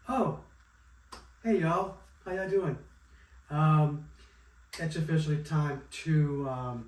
Oh, hey y'all, how y'all doing? Um, it's officially time to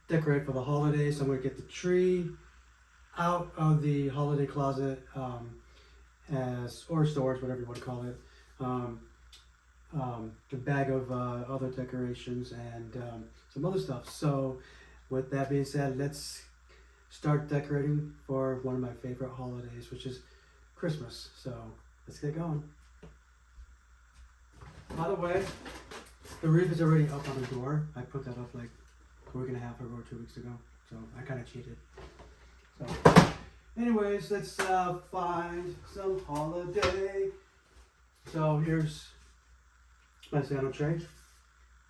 decorate for the holidays. So I'm gonna get the tree out of the holiday closet, as or storage, whatever you want to call it. Um, the bag of other decorations and some other stuff. So, with that being said, let's start decorating for one of my favorite holidays, which is Christmas. So let's get going. By the way, the roof is already up on the door. I put that up like a week and a half ago or 2 weeks ago. So I kind of cheated. So, anyways, let's find some holiday. So here's my Santa tray.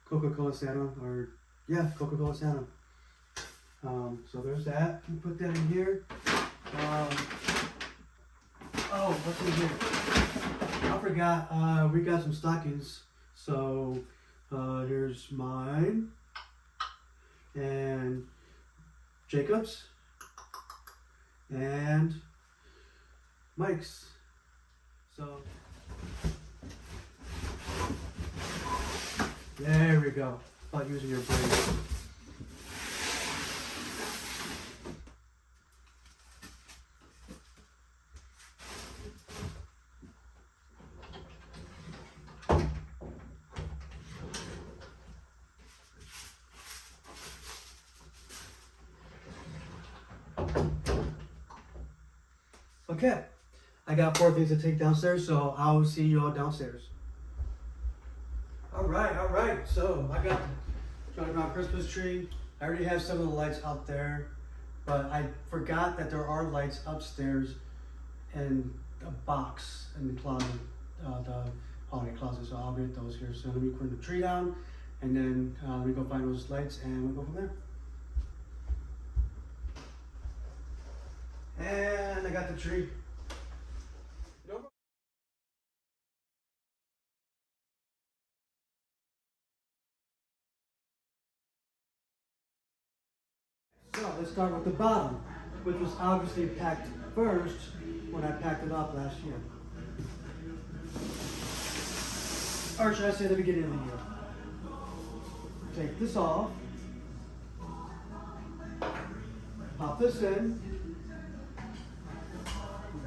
Coca-Cola Santa, or yeah, Coca-Cola Santa. So there's that. You put that in here. Oh, what's in here? I forgot. We got some stockings. So here's mine and Jacob's and Mike's. So there we go. About using your brain. Okay, I got 4 things to take downstairs, so I'll see you all downstairs. All right. So I got the Johnny Brown Christmas tree. I already have some of the lights out there, but I forgot that there are lights upstairs in a box in the closet, the holiday closet. So I'll get those here. So let me put the tree down, and then let me go find those lights, and we'll go from there. And I got the tree. So let's start with the bottom, which was obviously packed first when I packed it up last year. Or should I say the beginning of the year? Take this off. Pop this in.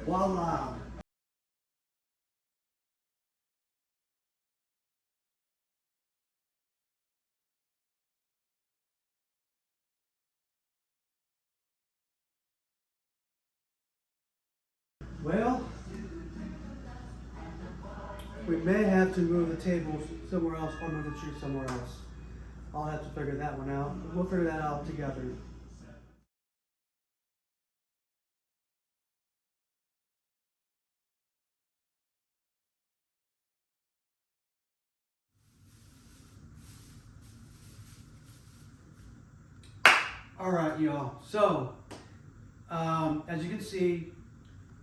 Voila! Well, we may have to move the table somewhere else or move the tree somewhere else. I'll have to figure that one out. We'll figure that out together. All right, y'all. So, as you can see,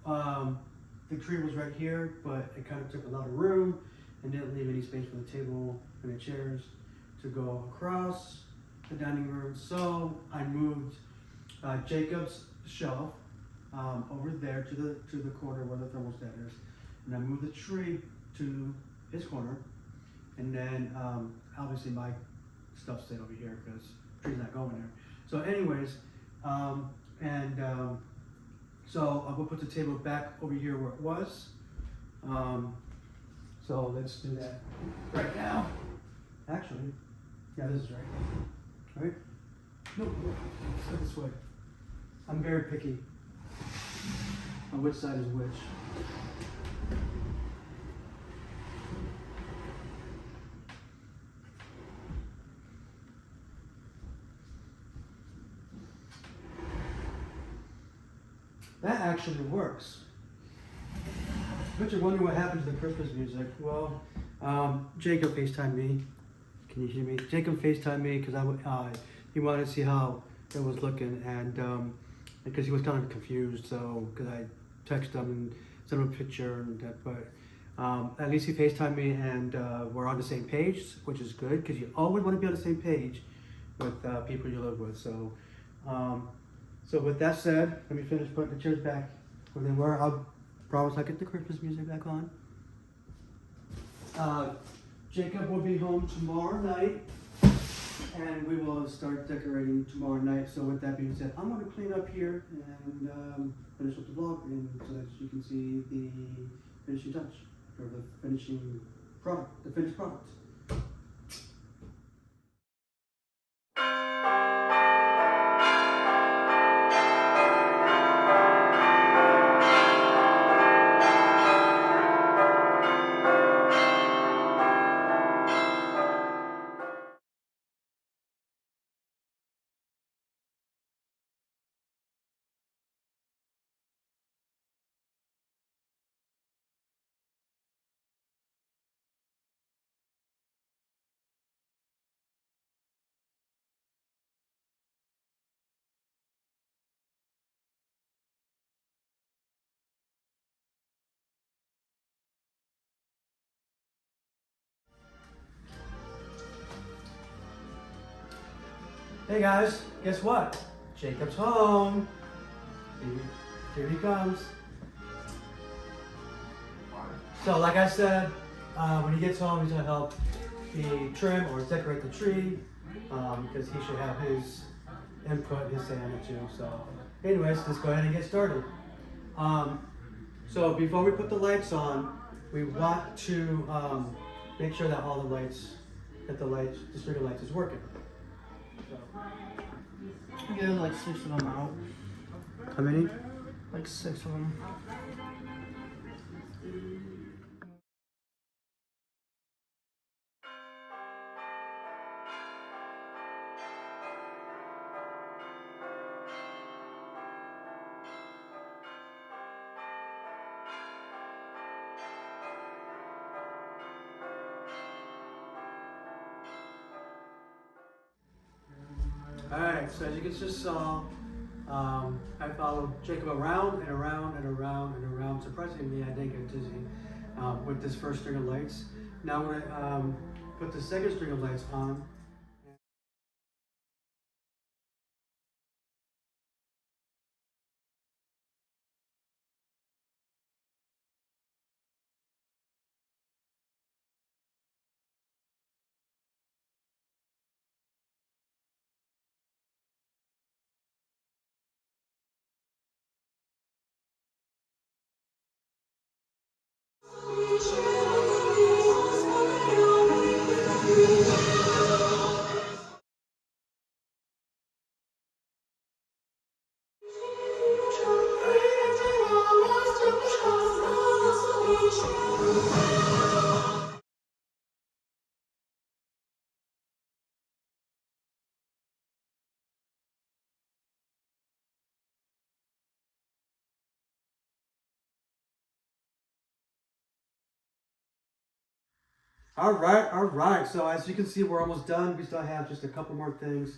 the tree was right here, but it kind of took a lot of room and didn't leave any space for the table and the chairs to go across the dining room. So I moved Jacob's shelf over there to the corner where the thermostat is, and I moved the tree to his corner, and then obviously my stuff stayed over here because the tree's not going there. So, anyways, so I'm gonna put the table back over here where it was. So let's do that right now. Actually, yeah, this is right. Right? No, let's go this way. I'm very picky on which side is which. That actually works. But you're wondering what happened to the Christmas music. Well, Jacob FaceTimed me. Can you hear me? Jacob FaceTimed me because he wanted to see how it was looking, and because he was kind of confused. So because I texted him and sent him a picture and that, but at least he FaceTimed me, and we're on the same page, which is good because you always want to be on the same page with people you live with. So. So with that said, let me finish putting the chairs back where they were. I'll promise I'll get the Christmas music back on. Jacob will be home tomorrow night, and we will start decorating tomorrow night. So with that being said, I'm going to clean up here and finish up the vlog, and so that you can see the finishing touch, or the finishing product, the finished product. Hey guys, guess what? Jacob's home. Here he comes. So like I said, when he gets home, he's gonna help the trim or decorate the tree, because he should have his input, his say on it too. So anyways, let's go ahead and get started. So before we put the lights on, we want to make sure that all the lights, the string of lights is working. Get like 6 of them out. How many? Like 6 of them. Alright, so as you just saw, I followed Jacob around and around and around and around. Surprisingly, I didn't get dizzy with this first string of lights. Now I'm going to put the second string of lights on. All right. So as you can see, we're almost done. We still have just a couple more things.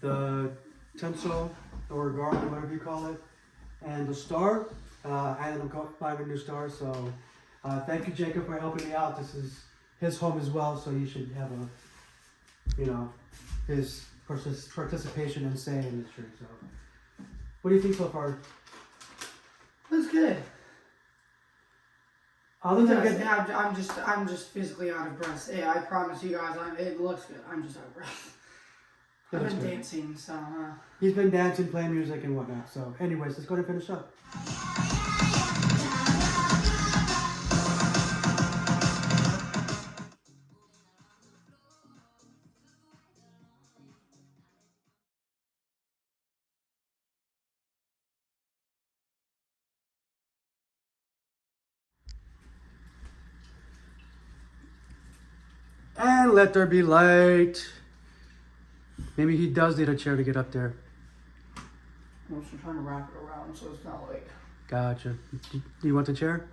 The tinsel or garland, whatever you call it, and the star. And I'm buying a new star. So thank you, Jacob, for helping me out. This is his home as well, so you should have his participation and say in this tree. So what do you think so far? That's good. Other than getting, I'm just physically out of breath. Yeah, I promise you guys, it looks good. I'm just out of breath. I've been dancing, so. He's been dancing, playing music, and whatnot. So, anyways, let's go ahead and finish up. And let there be light. Maybe he does need a chair to get up there. I'm just trying to wrap it around so it's not like. Gotcha. Do you want the chair?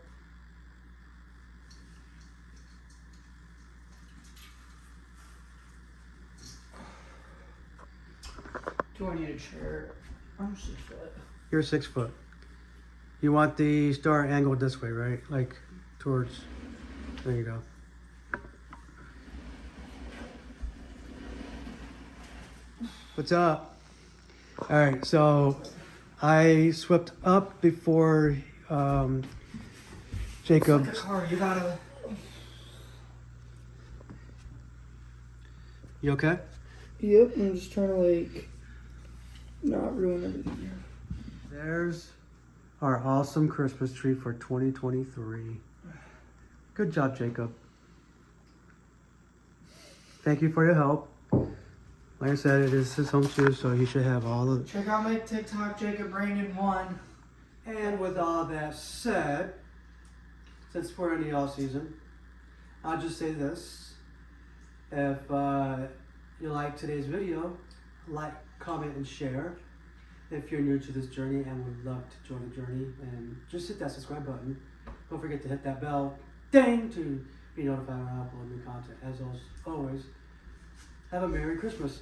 Do I need a chair? I'm 6 foot. You're 6 foot. You want the star angled this way, right? Like towards. There you go. What's up? All right, so I swept up before Jacob. It's like a car, you gotta. You okay? Yep, I'm just trying to like not ruin everything here. There's our awesome Christmas tree for 2023. Good job, Jacob. Thank you for your help. Like I said, it is his home too, so he should have all the... Check out my TikTok, Jacob Brandon 1. And with all that said, since we're in the off season, I'll just say this. If you like today's video, like, comment, and share. If you're new to this journey and would love to join the journey, and just hit that subscribe button. Don't forget to hit that bell, ding, to be notified when I upload new content. As always, have a Merry Christmas.